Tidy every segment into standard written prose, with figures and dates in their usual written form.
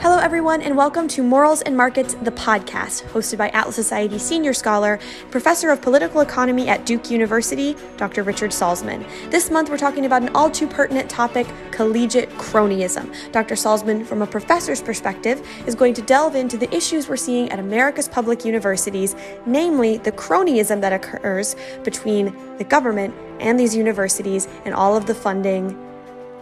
Hello, everyone, and welcome to Morals and Markets, the podcast, hosted by Atlas Society senior scholar, professor of political economy at Duke University, Dr. Richard Salzman. This month, we're talking about an all too pertinent topic, collegiate cronyism. Dr. Salzman, from a professor's perspective, is going to delve into the issues we're seeing at America's public universities, namely the cronyism that occurs between the government and these universities and all of the funding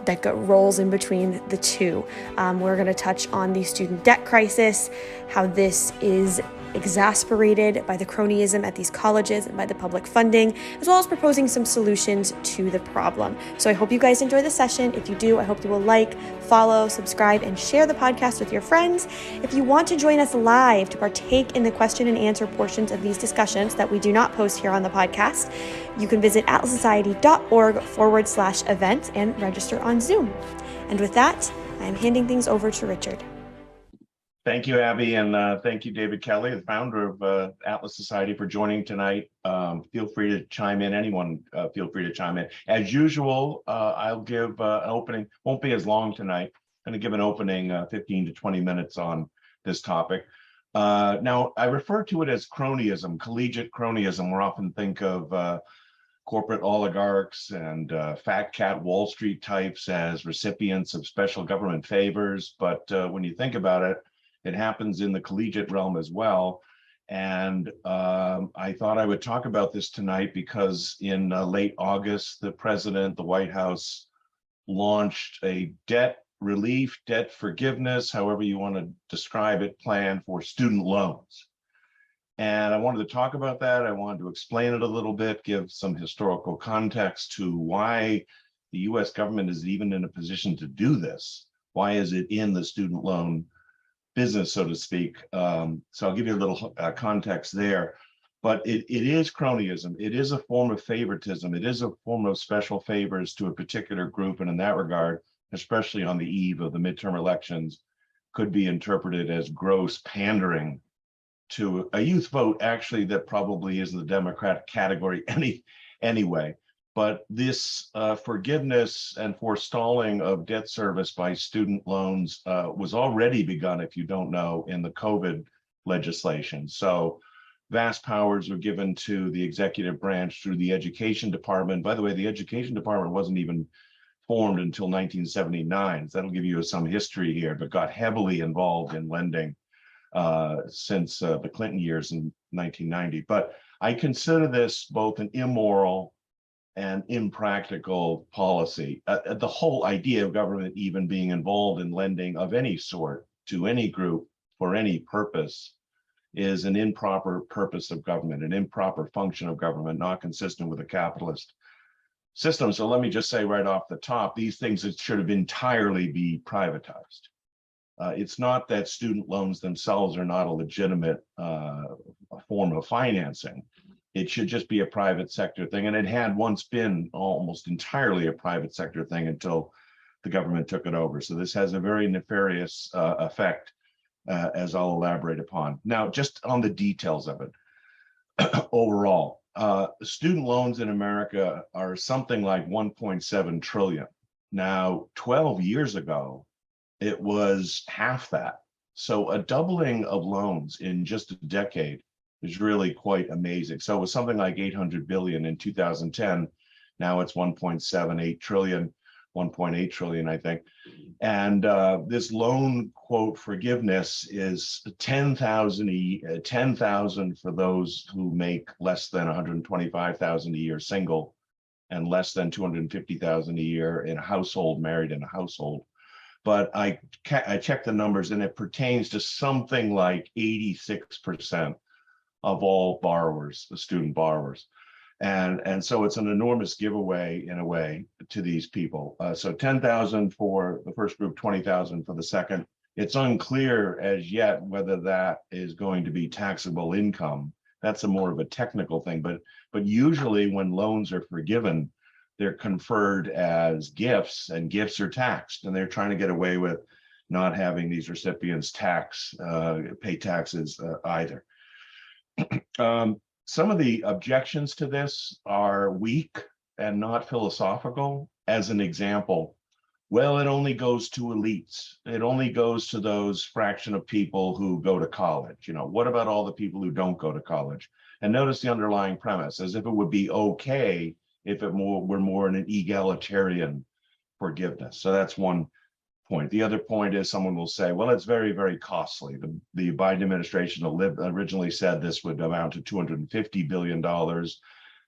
that rolls in between the two. We're going to touch on the student debt crisis, how this is exasperated by the cronyism at these colleges and by the public funding, as well as proposing some solutions to the problem. So I hope you guys enjoy the session. If you do, I hope you will like, follow, subscribe, and share the podcast with your friends. If you want to join us live to partake in the question and answer portions of these discussions that we do not post here on the podcast, you can visit atlassociety.org/events and register on Zoom. And with that, I'm handing things over to Richard. Thank you, Abby, and thank you, David Kelley, the founder of Atlas Society, for joining tonight. Feel free to chime in. Anyone, feel free to chime in. As usual, I'll give an opening. Won't be as long tonight. I'm going to give an opening 15 to 20 minutes on this topic. Now, I refer to it as cronyism, collegiate cronyism. We often think of corporate oligarchs and fat cat Wall Street types as recipients of special government favors. But when you think about it, it happens in the collegiate realm as well. And I thought I would talk about this tonight because in late August, the president, the White House, launched a debt relief, debt forgiveness, however you want to describe it, plan for student loans. And I wanted to talk about that. I wanted to explain it a little bit, give some historical context to why the US government is even in a position to do this. Why is it in the student loan business, so to speak? So I'll give you a little context there. But it is cronyism. It is a form of favoritism. It is a form of special favors to a particular group. And in that regard, especially on the eve of the midterm elections, could be interpreted as gross pandering to a youth vote, actually, that probably is in the Democratic category anyway. But this forgiveness and forestalling of debt service by student loans was already begun, if you don't know, in the COVID legislation. So vast powers were given to the executive branch through the education department. By the way, the education department wasn't even formed until 1979. So that'll give you some history here, but got heavily involved in lending since the Clinton years in 1990. But I consider this both an immoral and impractical policy. The whole idea of government even being involved in lending of any sort to any group for any purpose is an improper purpose of government, an improper function of government, not consistent with a capitalist system. So let me just say right off the top, these things should have entirely be privatized. It's not that student loans themselves are not a legitimate form of financing. It should just be a private sector thing. And it had once been almost entirely a private sector thing until the government took it over. So this has a very nefarious effect, as I'll elaborate upon. Now, just on the details of it, overall, student loans in America are something like 1.7 trillion. Now, 12 years ago, it was half that. So a doubling of loans in just a decade is really quite amazing. So it was something like 800 billion in 2010. Now it's 1.78 trillion, 1.8 trillion, I think. And this loan quote forgiveness is 10,000 for those who make less than 125,000 a year single, and less than 250,000 a year in a household, married in a household. But I checked the numbers, and it pertains to something like 86% of all borrowers, the student borrowers. And so it's an enormous giveaway, in a way, to these people. So 10,000 for the first group, 20,000 for the second. It's unclear as yet whether that is going to be taxable income. That's more of a technical thing. But usually when loans are forgiven, they're conferred as gifts, and gifts are taxed. And they're trying to get away with not having these recipients pay taxes either. Some of the objections to this are weak and not philosophical. As an example, Well, it only goes to elites. It only goes to those fraction of people who go to college. What about all the people who don't go to college? And notice the underlying premise, as if it would be okay if we're more in an egalitarian forgiveness. So that's one point. The other point is someone will say, well, it's very, very costly. The Biden administration originally said this would amount to $250 billion.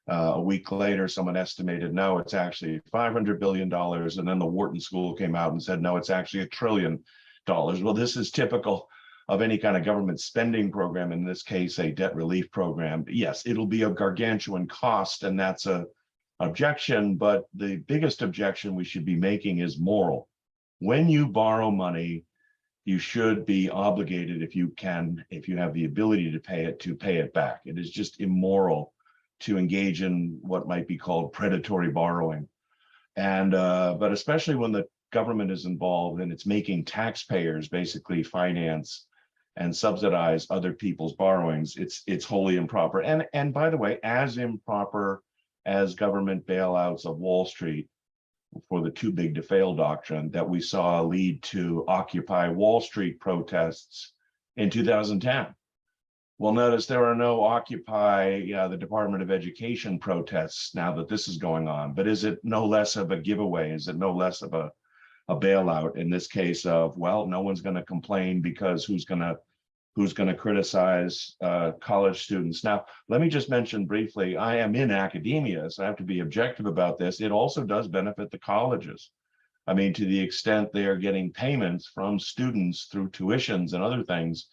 A week later, someone estimated, no, it's actually $500 billion. And then the Wharton School came out and said, no, it's actually $1 trillion. Well, this is typical of any kind of government spending program, in this case, a debt relief program. Yes, it'll be a gargantuan cost, and that's a objection. But the biggest objection we should be making is moral. When you borrow money, you should be obligated, if you have the ability to pay it back. It is just immoral to engage in what might be called predatory borrowing. And but especially when the government is involved and it's making taxpayers basically finance and subsidize other people's borrowings, it's wholly improper. And by the way, as improper as government bailouts of Wall Street for the too big to fail doctrine that we saw lead to Occupy Wall Street protests in 2010. Well, notice there are no Occupy the Department of Education protests now that this is going on. But is it no less of a giveaway? Is it no less of a bailout in this case of, well, no one's going to complain because who's going to criticize college students? Now, let me just mention briefly, I am in academia, so I have to be objective about this. It also does benefit the colleges. I mean, to the extent they are getting payments from students through tuitions and other things,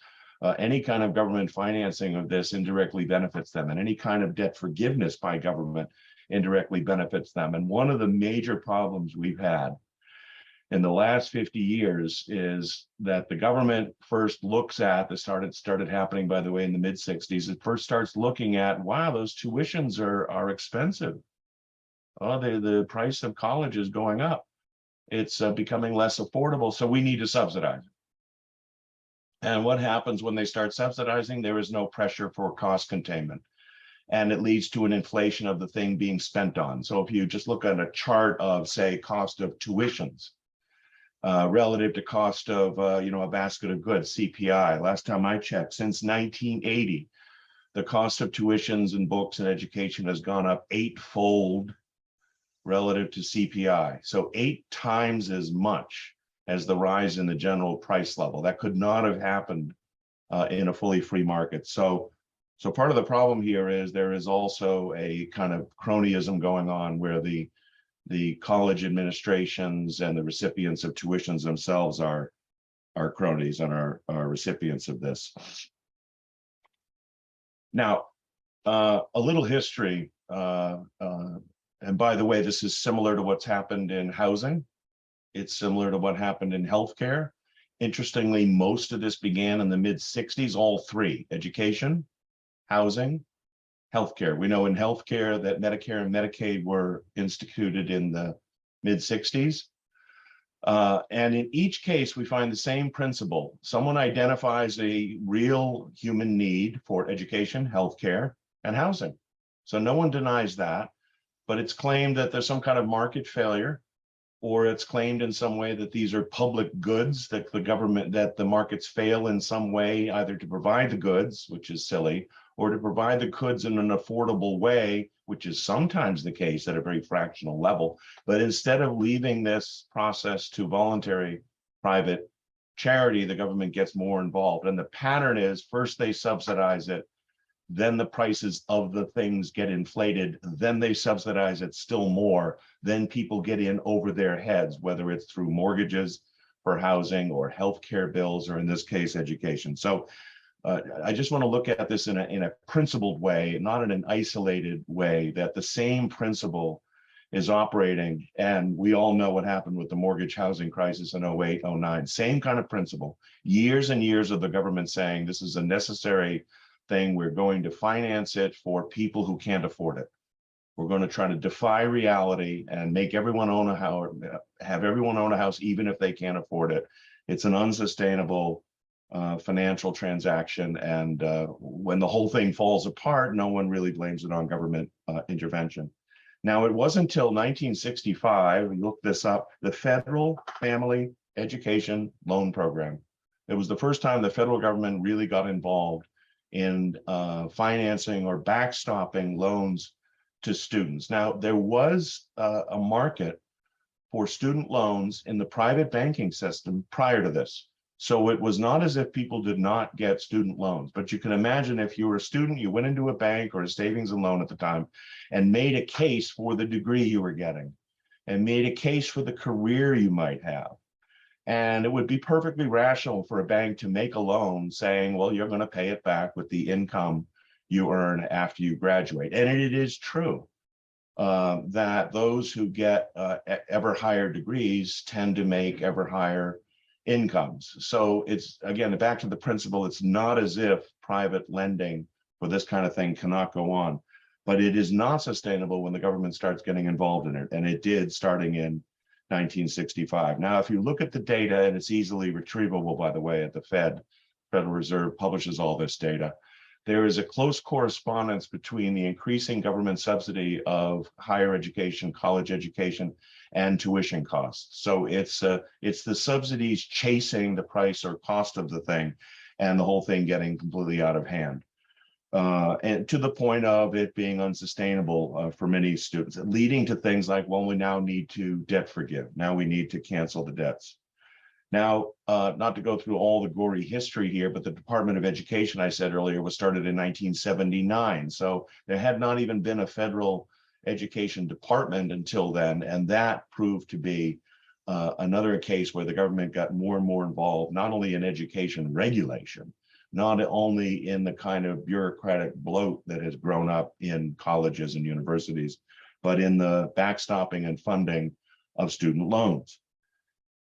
any kind of government financing of this indirectly benefits them, and any kind of debt forgiveness by government indirectly benefits them. And one of the major problems we've had in the last 50 years is that the government first looks at, this started happening, by the way, in the mid-60s, it first starts looking at, wow, those tuitions are expensive. Oh, the price of college is going up. It's becoming less affordable, so we need to subsidize it. And what happens when they start subsidizing? There is no pressure for cost containment. And it leads to an inflation of the thing being spent on. So if you just look at a chart of, say, cost of tuitions, relative to cost of a basket of goods, CPI. Last time I checked, since 1980, the cost of tuitions and books and education has gone up 8-fold relative to CPI. So 8 times as much as the rise in the general price level. That could not have happened in a fully free market. So part of the problem here is there is also a kind of cronyism going on where the college administrations and the recipients of tuitions themselves are cronies and are recipients of this. Now, a little history, and by the way, this is similar to what's happened in housing. It's similar to what happened in healthcare. Interestingly, most of this began in the mid-60s, all three: education, housing, healthcare. We know in healthcare that Medicare and Medicaid were instituted in the mid-60s. And in each case, we find the same principle. Someone identifies a real human need for education, healthcare, and housing. So no one denies that, but it's claimed that there's some kind of market failure, or it's claimed in some way that these are public goods, that the markets fail in some way, either to provide the goods, which is silly, or to provide the goods in an affordable way, which is sometimes the case at a very fractional level. But instead of leaving this process to voluntary private charity, the government gets more involved. And the pattern is first they subsidize it, then the prices of the things get inflated, then they subsidize it still more, then people get in over their heads, whether it's through mortgages for housing or healthcare bills, or in this case, education. So I just want to look at this in a principled way, not in an isolated way, that the same principle is operating. And we all know what happened with the mortgage housing crisis in 08, 09, same kind of principle. Years and years of the government saying this is a necessary thing. We're going to finance it for people who can't afford it. We're going to try to defy reality and make everyone own a house, have everyone own a house, even if they can't afford it. It's an unsustainable financial transaction. And when the whole thing falls apart, no one really blames it on government intervention. Now, it wasn't until 1965, we looked this up, the Federal Family Education Loan Program. It was the first time the federal government really got involved in financing or backstopping loans to students. Now, there was a market for student loans in the private banking system prior to this. So it was not as if people did not get student loans, but you can imagine if you were a student, you went into a bank or a savings and loan at the time and made a case for the degree you were getting and made a case for the career you might have. And it would be perfectly rational for a bank to make a loan saying, well, you're going to pay it back with the income you earn after you graduate. And it is true that those who get ever higher degrees tend to make ever higher incomes. So it's, again, back to the principle, it's not as if private lending for this kind of thing cannot go on, but it is not sustainable when the government starts getting involved in it. And it did starting in 1965. Now, if you look at the data, and it's easily retrievable, by the way, at the Federal Reserve publishes all this data, there is a close correspondence between the increasing government subsidy of higher education, college education, and tuition costs. So it's the subsidies chasing the price or cost of the thing, and the whole thing getting completely out of hand. And to the point of it being unsustainable for many students, leading to things like, well, we now need to debt forgive. Now we need to cancel the debts. Now, not to go through all the gory history here, but the Department of Education, I said earlier, was started in 1979. So there had not even been a federal education department until then. And that proved to be another case where the government got more and more involved, not only in education regulation, not only in the kind of bureaucratic bloat that has grown up in colleges and universities, but in the backstopping and funding of student loans.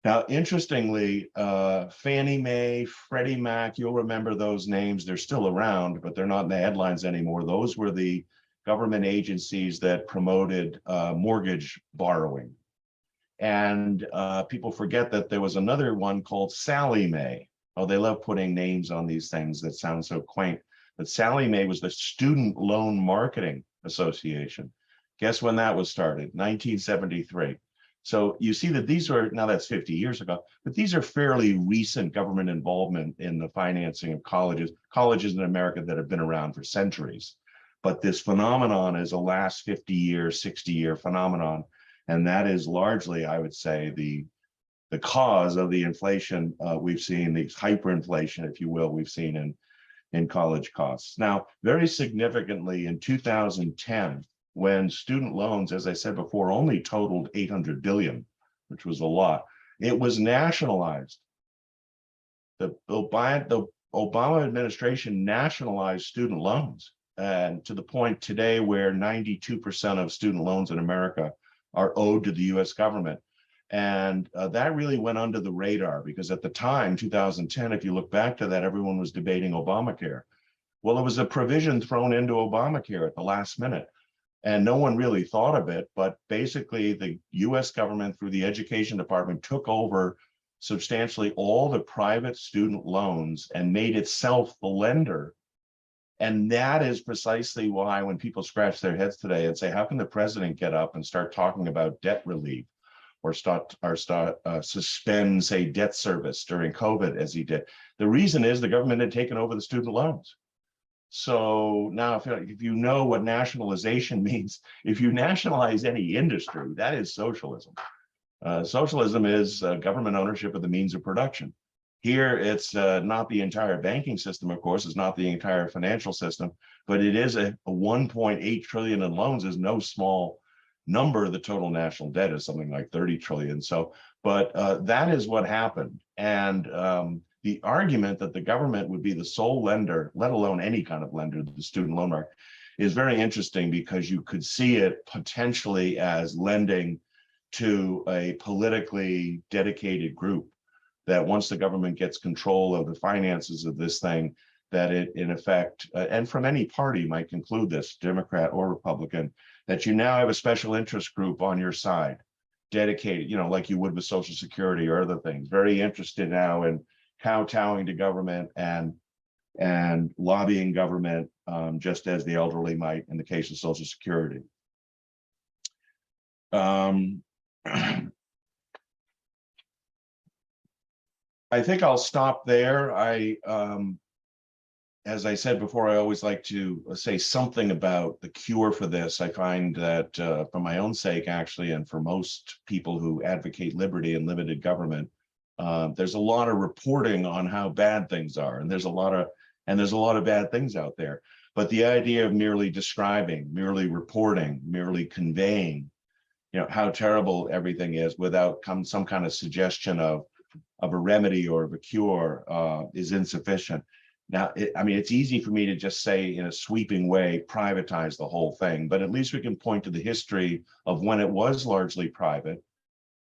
Now, interestingly, Fannie Mae, Freddie Mac, you'll remember those names. They're still around, but they're not in the headlines anymore. Those were the government agencies that promoted mortgage borrowing. And people forget that there was another one called Sallie Mae. Oh, they love putting names on these things that sound so quaint. But Sallie Mae was the Student Loan Marketing Association. Guess when that was started? 1973. So you see that these are, now that's 50 years ago, but these are fairly recent government involvement in the financing of colleges in America that have been around for centuries. But this phenomenon is a last 50-year, 60-year phenomenon. And that is largely, I would say, the cause of the inflation we've seen, the hyperinflation, if you will, we've seen in college costs. Now, very significantly in 2010, when student loans, as I said before, only totaled $800 billion, which was a lot, it was nationalized. The Obama administration nationalized student loans, and to the point today where 92% of student loans in America are owed to the US government. And that really went under the radar because at the time, 2010, if you look back to that, everyone was debating Obamacare. Well, it was a provision thrown into Obamacare at the last minute. And no one really thought of it, but basically the US government through the Education Department took over substantially all the private student loans and made itself the lender. And that is precisely why when people scratch their heads today and say, how can the president get up and start talking about debt relief or suspend, say, debt service during COVID as he did? The reason is the government had taken over the student loans. So now if you know what nationalization means, if you nationalize any industry, that is socialism. Socialism is government ownership of the means of production. Here, it's not the entire banking system, of course, it's not the entire financial system, but it is a 1.8 trillion in loans is no small number. The total national debt is something like 30 trillion. So, but that is what happened. And the argument that the government would be the sole lender, let alone any kind of lender to the student loan market, is very interesting because you could see it potentially as lending to a politically dedicated group that once the government gets control of the finances of this thing, that it in effect, and from any party might conclude this, Democrat or Republican, that you now have a special interest group on your side, dedicated, you know, like you would with Social Security or other things, very interested now in kowtowing to government and lobbying government, just as the elderly might in the case of Social Security. Um, I think I'll stop there. As I said before, I always like to say something about the cure for this. I find that for my own sake, actually, and for most people who advocate liberty and limited government, there's a lot of reporting on how bad things are, and there's a lot of bad things out there. But the idea of merely describing, merely reporting, merely conveying, how terrible everything is without some kind of suggestion of a remedy or of a cure is insufficient. Now, it's easy for me to just say in a sweeping way, privatize the whole thing, but at least we can point to the history of when it was largely private,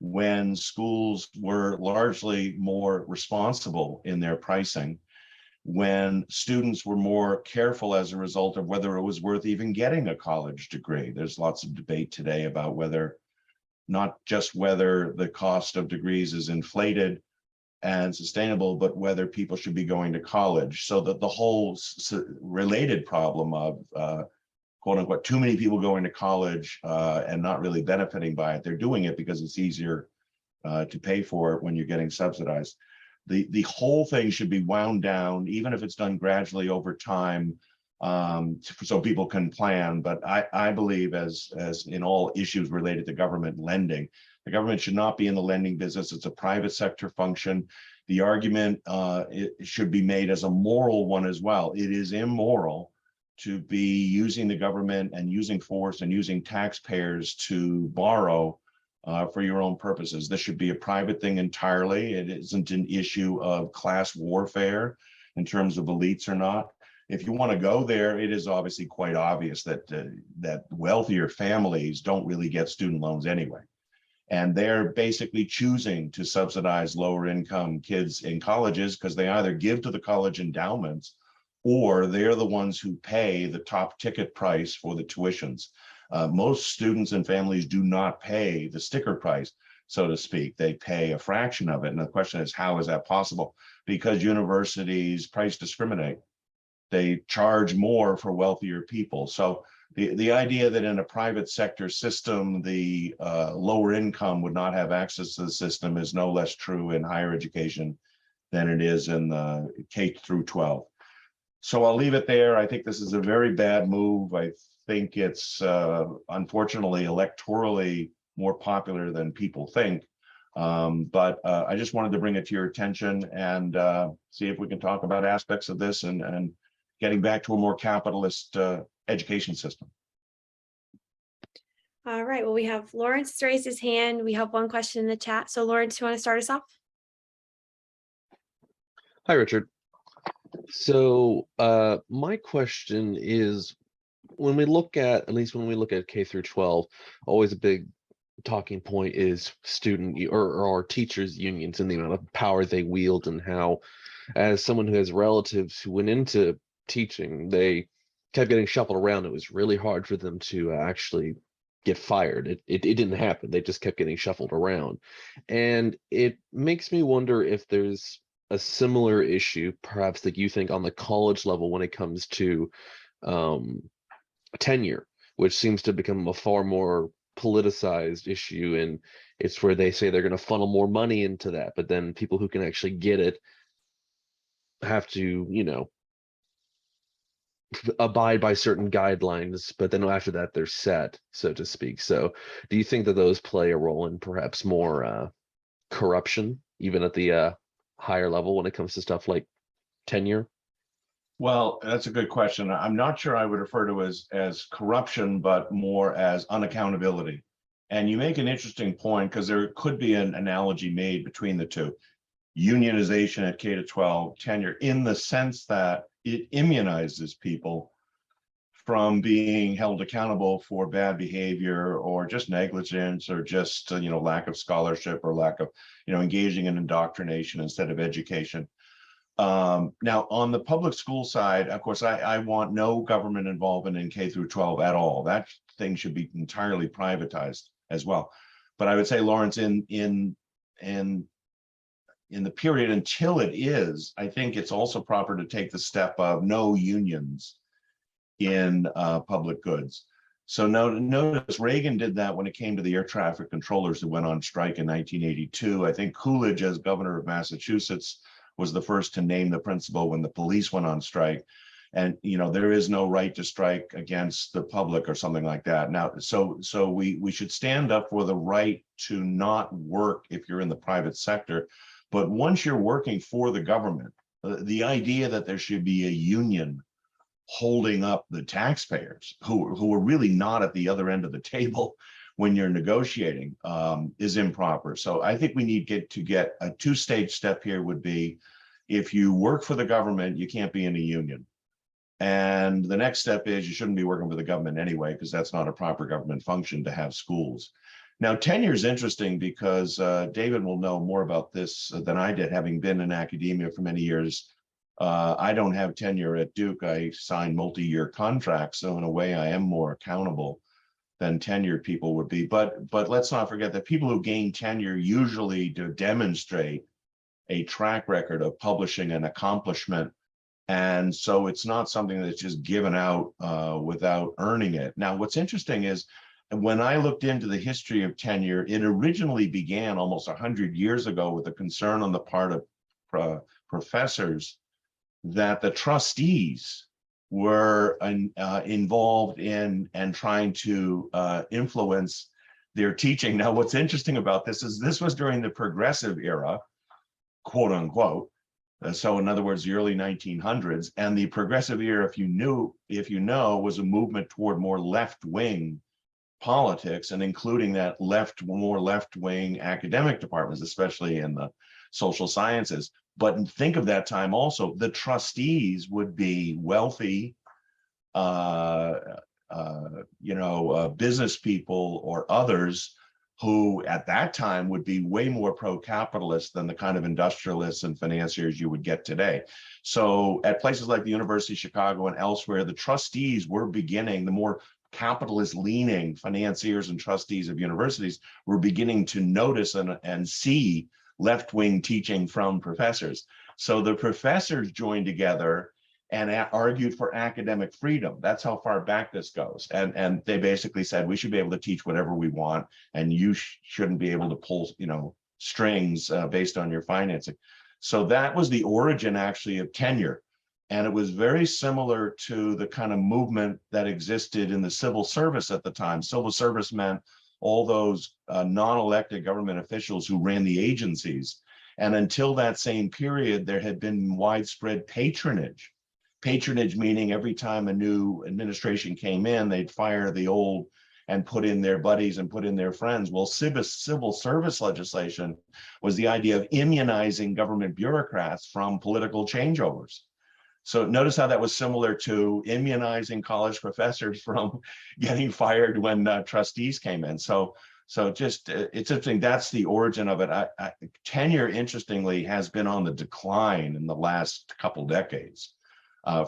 when schools were largely more responsible in their pricing, when students were more careful as a result of whether it was worth even getting a college degree. There's lots of debate today about not just whether the cost of degrees is inflated and sustainable, but whether people should be going to college. So that the whole related problem of quote unquote, too many people going to college and not really benefiting by it. They're doing it because it's easier to pay for it when you're getting subsidized. The whole thing should be wound down, even if it's done gradually over time, so people can plan. But I believe, as in all issues related to government lending, the government should not be in the lending business. It's a private sector function. The argument it should be made as a moral one as well. It is immoral to be using the government and using force and using taxpayers to borrow for your own purposes. This should be a private thing entirely. It isn't an issue of class warfare in terms of elites or not. If you want to go there, it is obviously quite obvious that that wealthier families don't really get student loans anyway. And they're basically choosing to subsidize lower income kids in colleges because they either give to the college endowments or they're the ones who pay the top ticket price for the tuitions. Most students and families do not pay the sticker price, so to speak. They pay a fraction of it. And the question is, how is that possible? Because universities price discriminate. They charge more for wealthier people. So the idea that in a private sector system, the lower income would not have access to the system is no less true in higher education than it is in the K through 12. So I'll leave it there. I think this is a very bad move. I think it's unfortunately electorally more popular than people think. But I just wanted to bring it to your attention and see if we can talk about aspects of this and getting back to a more capitalist education system. All right. Well, we have Lawrence raised his hand. We have one question in the chat. So Lawrence, you want to start us off? Hi, Richard. So my question is, when we look at least when we look at K through 12, always a big talking point is student or teachers unions and the amount of power they wield, and how, as someone who has relatives who went into teaching, they kept getting shuffled around. It was really hard for them to actually get fired. It didn't happen. They just kept getting shuffled around. And it makes me wonder if there's a similar issue, perhaps, that you think on the college level when it comes to tenure, which seems to become a far more politicized issue. And it's where they say they're going to funnel more money into that, but then people who can actually get it have to, abide by certain guidelines, but then after that they're set, so to speak. So do you think that those play a role in perhaps more corruption, even at the higher level when it comes to stuff like tenure? Well, that's a good question. I'm not sure I would refer to as corruption, but more as unaccountability. And you make an interesting point, because there could be an analogy made between the two. Unionization at K to 12, tenure, in the sense that it immunizes people from being held accountable for bad behavior or just negligence or just lack of scholarship or lack of engaging in indoctrination instead of education. Now, on the public school side, of course, I want no government involvement in K through 12 at all. That thing should be entirely privatized as well. But I would say, Lawrence, in the period until it is, I think it's also proper to take the step of no unions in public goods. So notice Reagan did that when it came to the air traffic controllers who went on strike in 1982. I think Coolidge, as governor of Massachusetts, was the first to name the principle when the police went on strike. And there is no right to strike against the public or something like that. Now, so we should stand up for the right to not work if you're in the private sector. But once you're working for the government, the idea that there should be a union holding up the taxpayers who are really not at the other end of the table when you're negotiating is improper. So I think we need to get a two-stage step here would be, if you work for the government, you can't be in a union. And the next step is you shouldn't be working for the government anyway, because that's not a proper government function to have schools. Now, tenure is interesting because David will know more about this than I did, having been in academia for many years. I don't have tenure at Duke. I signed multi-year contracts, so in a way I am more accountable than tenured people would be. But let's not forget that people who gain tenure usually do demonstrate a track record of publishing an accomplishment. And so it's not something that's just given out without earning it. Now, what's interesting is when I looked into the history of tenure, it originally began almost 100 years ago with a concern on the part of professors that the trustees were involved in and trying to influence their teaching. Now, what's interesting about this is this was during the progressive era, quote unquote. So in other words, the early 1900s, and the progressive era, if you know, was a movement toward more left-wing politics, and including that more left-wing academic departments, especially in the social sciences. But think of that time also, the trustees would be wealthy, business people or others who at that time would be way more pro-capitalist than the kind of industrialists and financiers you would get today. So at places like the University of Chicago and elsewhere, the trustees were beginning, the more capitalist-leaning financiers and trustees of universities were beginning to notice and see left-wing teaching from professors. So the professors joined together and argued for academic freedom. That's how far back this goes. And they basically said, we should be able to teach whatever we want, and you shouldn't be able to pull, strings based on your financing. So that was the origin actually of tenure. And it was very similar to the kind of movement that existed in the civil service at the time. Civil service meant all those non-elected government officials who ran the agencies. And until that same period, there had been widespread patronage. Patronage meaning every time a new administration came in, they'd fire the old and put in their buddies and put in their friends. Well, civil service legislation was the idea of immunizing government bureaucrats from political changeovers. So notice how that was similar to immunizing college professors from getting fired when trustees came in. So just it's interesting. That's the origin of it. Tenure, interestingly, has been on the decline in the last couple decades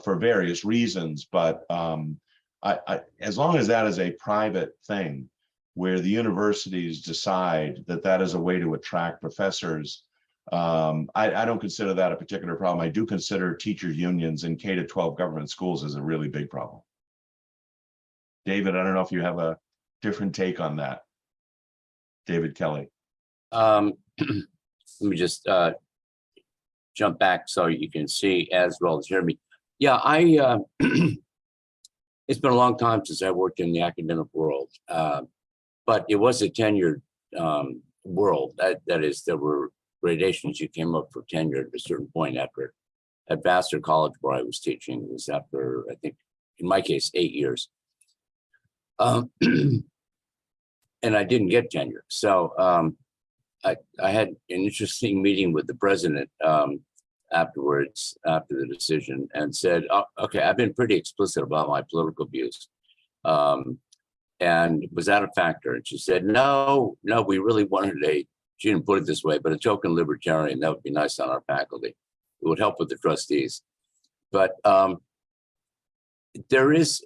for various reasons. But as long as that is a private thing, where the universities decide that that is a way to attract professors, I don't consider that a particular problem. I do consider teachers' unions in K-12 government schools as a really big problem. David, I don't know if you have a different take on that. David Kelley. Let me just jump back so you can see as well as hear me. Yeah, it's been a long time since I worked in the academic world, but it was a tenured world. That is, there were gradations. You came up for tenure at a certain point after. At Vassar College, where I was teaching, it was after, I think, in my case, 8 years. And I didn't get tenure. So I had an interesting meeting with the president afterwards, after the decision, and said, oh, okay, I've been pretty explicit about my political views. And was that a factor? And she said, no, we really wanted she didn't put it this way, but a token libertarian, that would be nice on our faculty. It would help with the trustees. But there is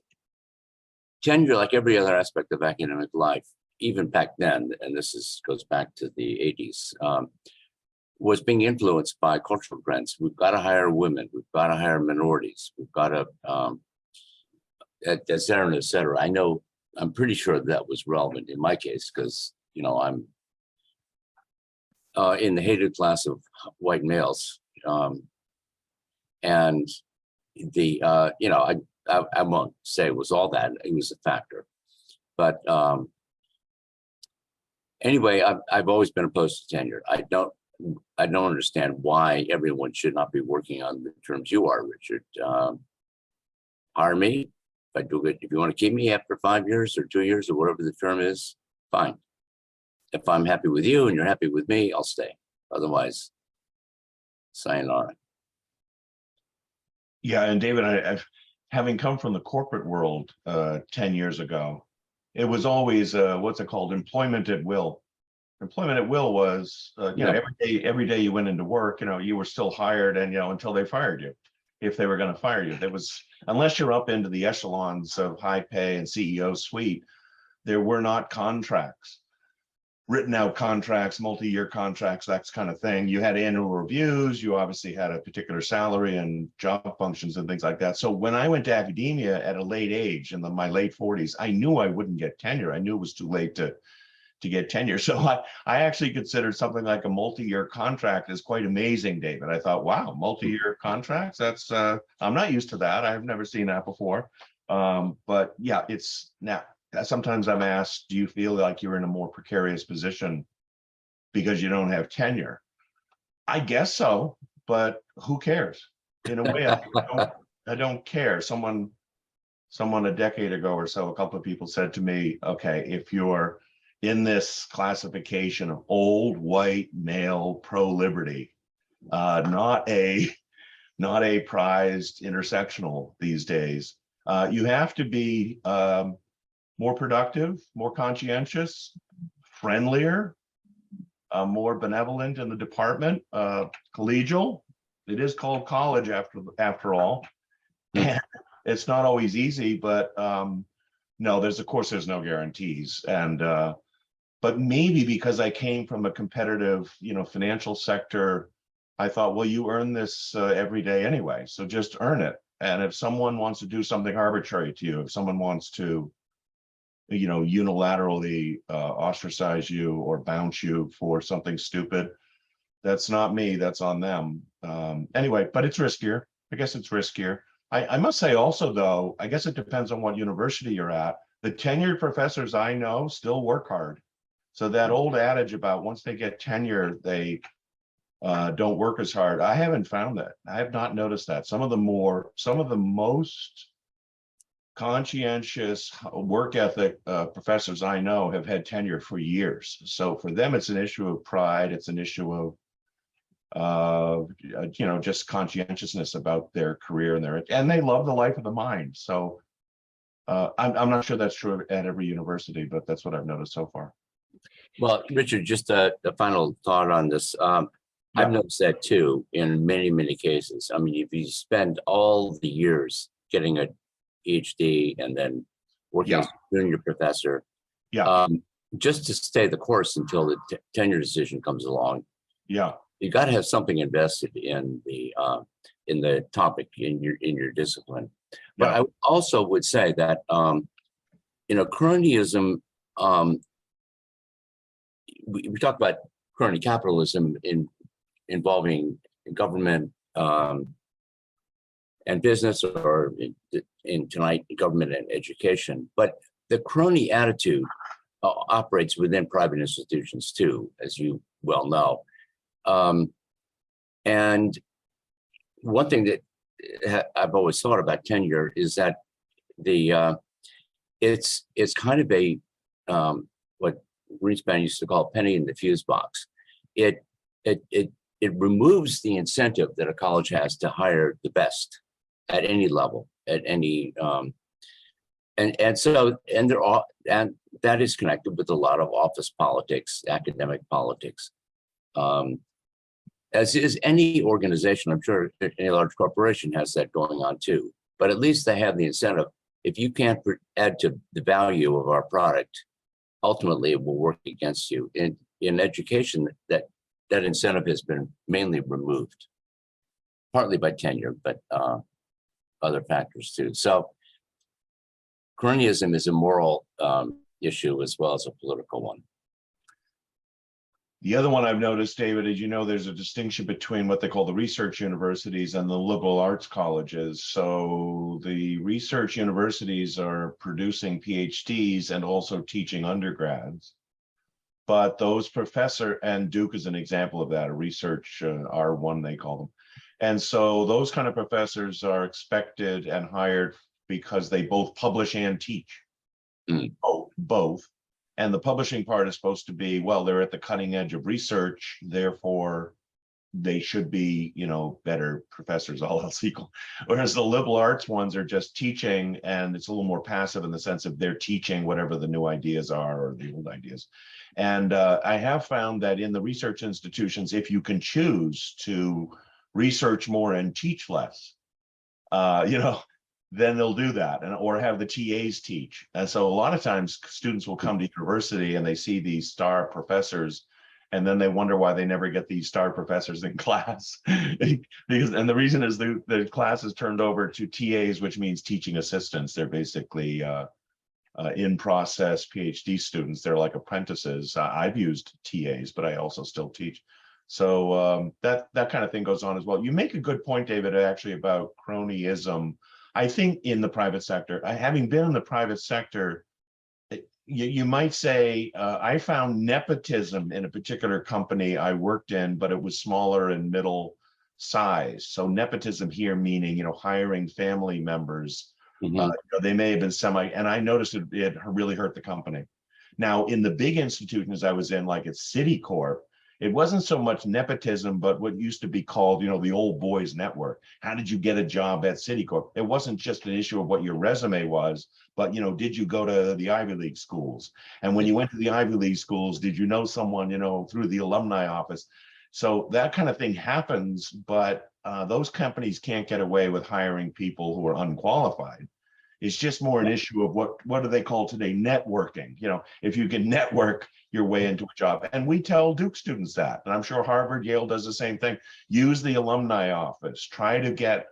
tenure, like every other aspect of academic life, even back then, and this goes back to the 80s, was being influenced by cultural trends. We've got to hire women. We've got to hire minorities. We've got to, et cetera, et cetera. I know I'm pretty sure that was relevant in my case because, you know, I'm in the hated class of white males. And the, you know, I won't say it was all that, it was a factor. But anyway, I've always been opposed to tenure. I don't understand why everyone should not be working on the terms you are, Richard. Hire me. If I do it, if you want to keep me after 5 years or 2 years or whatever the term is, fine. If I'm happy with you and you're happy with me, I'll stay. Otherwise, sayonara. Yeah, and David, having come from the corporate world 10 years ago, it was always what's it called? Employment at will. Employment at will was, you know, every day you went into work, you know, you were still hired, and you know, until they fired you, if they were going to fire you, there was, unless you're up into the echelons of high pay and CEO suite, there were not contracts, written out contracts, multi-year contracts, that kind of thing. You had annual reviews. You obviously had a particular salary and job functions and things like that. So when I went to academia at a late age, in my late 40s, I knew I wouldn't get tenure. I knew it was too late to get tenure. So I actually considered something like a multi-year contract is quite amazing, David. I thought, wow, multi-year contracts, that's, I'm not used to that. I've never seen that before. But yeah, it's now, sometimes I'm asked, do you feel like you're in a more precarious position because you don't have tenure? I guess so, but who cares? In a way, I don't care. Someone a decade ago or so, a couple of people said to me, okay, if you're in this classification of old white male pro-liberty, not a prized intersectional these days, you have to be more productive, more conscientious, friendlier, more benevolent in the department, collegial. It is called college after all. And it's not always easy, but no, of course there's no guarantees. And but maybe because I came from a competitive, you know, financial sector, I thought, well, you earn this every day anyway, so just earn it. And if someone wants to do something arbitrary to you, if someone wants to, you know, unilaterally ostracize you or bounce you for something stupid, that's not me, that's on them. Anyway, but it's riskier. I guess it's riskier. I must say also, though, I guess it depends on what university you're at. The tenured professors I know still work hard. So that old adage about once they get tenure, they don't work as hard. I haven't found that. I have not noticed that. Some of the most conscientious work ethic professors I know have had tenure for years. So for them, it's an issue of pride. It's an issue of you know, just conscientiousness about their career and they love the life of the mind. So I'm not sure that's true at every university, but that's what I've noticed so far. Well, Richard, just a final thought on this. I've noticed that too in many, many cases. I mean, if you spend all the years getting a PhD and then working as a junior professor, just to stay the course until the tenure decision comes along, you got to have something invested in the topic in your discipline. But I also would say that you know, cronyism. We talk about crony capitalism involving government and business, or in tonight, government and education. But the crony attitude operates within private institutions too, as you well know. And one thing that I've always thought about tenure is that it's kind of a what Greenspan used to call penny in the fuse box. It removes the incentive that a college has to hire the best at any level, at any and that is connected with a lot of office politics, academic politics. As is any organization, I'm sure any large corporation has that going on too. But at least they have the incentive. If you can't add to the value of our product, ultimately it will work against you. In education, that incentive has been mainly removed, partly by tenure, but other factors too. So Cronyism is a moral issue as well as a political one. The other one I've noticed, David, is, there's a distinction between what they call the research universities and the liberal arts colleges. So the research universities are producing PhDs and also teaching undergrads. But those and Duke is an example of that, a research R1, they call them. And so those kind of professors are expected and hired because they both publish and teach. Both. And the publishing part is supposed to be, well, they're at the cutting edge of research, therefore they should be, better professors, all else equal. Whereas the liberal arts ones are just teaching, and it's a little more passive in the sense of they're teaching whatever the new ideas are or the old ideas. And I have found that in the research institutions, if you can choose to research more and teach less, then they'll do that, or have the TAs teach. And so a lot of times students will come to university and they see these star professors, and then they wonder why they never get these star professors in class. And the reason is the class is turned over to TAs, which means teaching assistants. They're basically in-process PhD students. They're like apprentices. I've used TAs, but I also still teach. So that kind of thing goes on as well. You make a good point, David, actually, about cronyism. I think in the private sector, having been in the private sector, you might say, I found nepotism in a particular company I worked in, but it was smaller and middle size. So nepotism here meaning, hiring family members. They may have been and I noticed it really hurt the company. Now, in the big institutions I was in, like at Citicorp, it wasn't so much nepotism, but what used to be called, the old boys network. How did you get a job at Citicorp? It wasn't just an issue of what your resume was, but, did you go to the Ivy League schools? And when you went to the Ivy League schools, did you know someone, through the alumni office? So that kind of thing happens, but those companies can't get away with hiring people who are unqualified. It's just more an issue of what do they call today? Networking. If you can network your way into a job. And we tell Duke students that, and I'm sure Harvard, Yale does the same thing. Use the alumni office. Try to get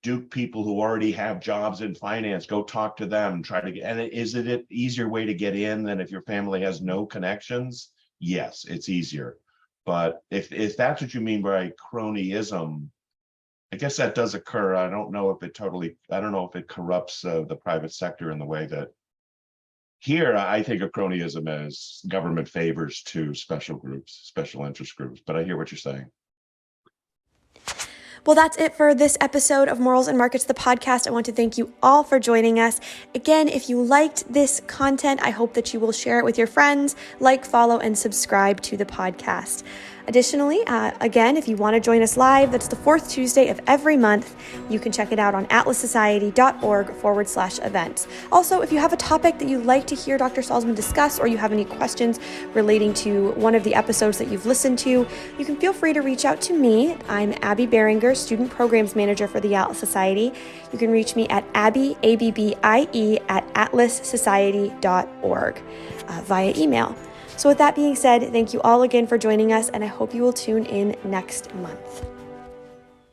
Duke people who already have jobs in finance. Go talk to them. Try to get. And is it an easier way to get in than if your family has no connections? Yes, it's easier. But if that's what you mean by cronyism, I guess that does occur. I don't know if it corrupts the private sector in the way that here. I think of cronyism as government favors to special groups, special interest groups, but I hear what you're saying. Well, that's it for this episode of Morals and Markets, the podcast. I want to thank you all for joining us. Again, if you liked this content, I hope that you will share it with your friends, follow, and subscribe to the podcast. Additionally, again, if you want to join us live, that's the fourth Tuesday of every month. You can check it out on atlassociety.org/events. Also, if you have a topic that you'd like to hear Dr. Salzman discuss, or you have any questions relating to one of the episodes that you've listened to, you can feel free to reach out to me. I'm Abby Beringer, Student Programs Manager for the Atlas Society. You can reach me at Abby, ABBIE, at atlassociety.org via email. So with that being said, thank you all again for joining us, and I hope you will tune in next month.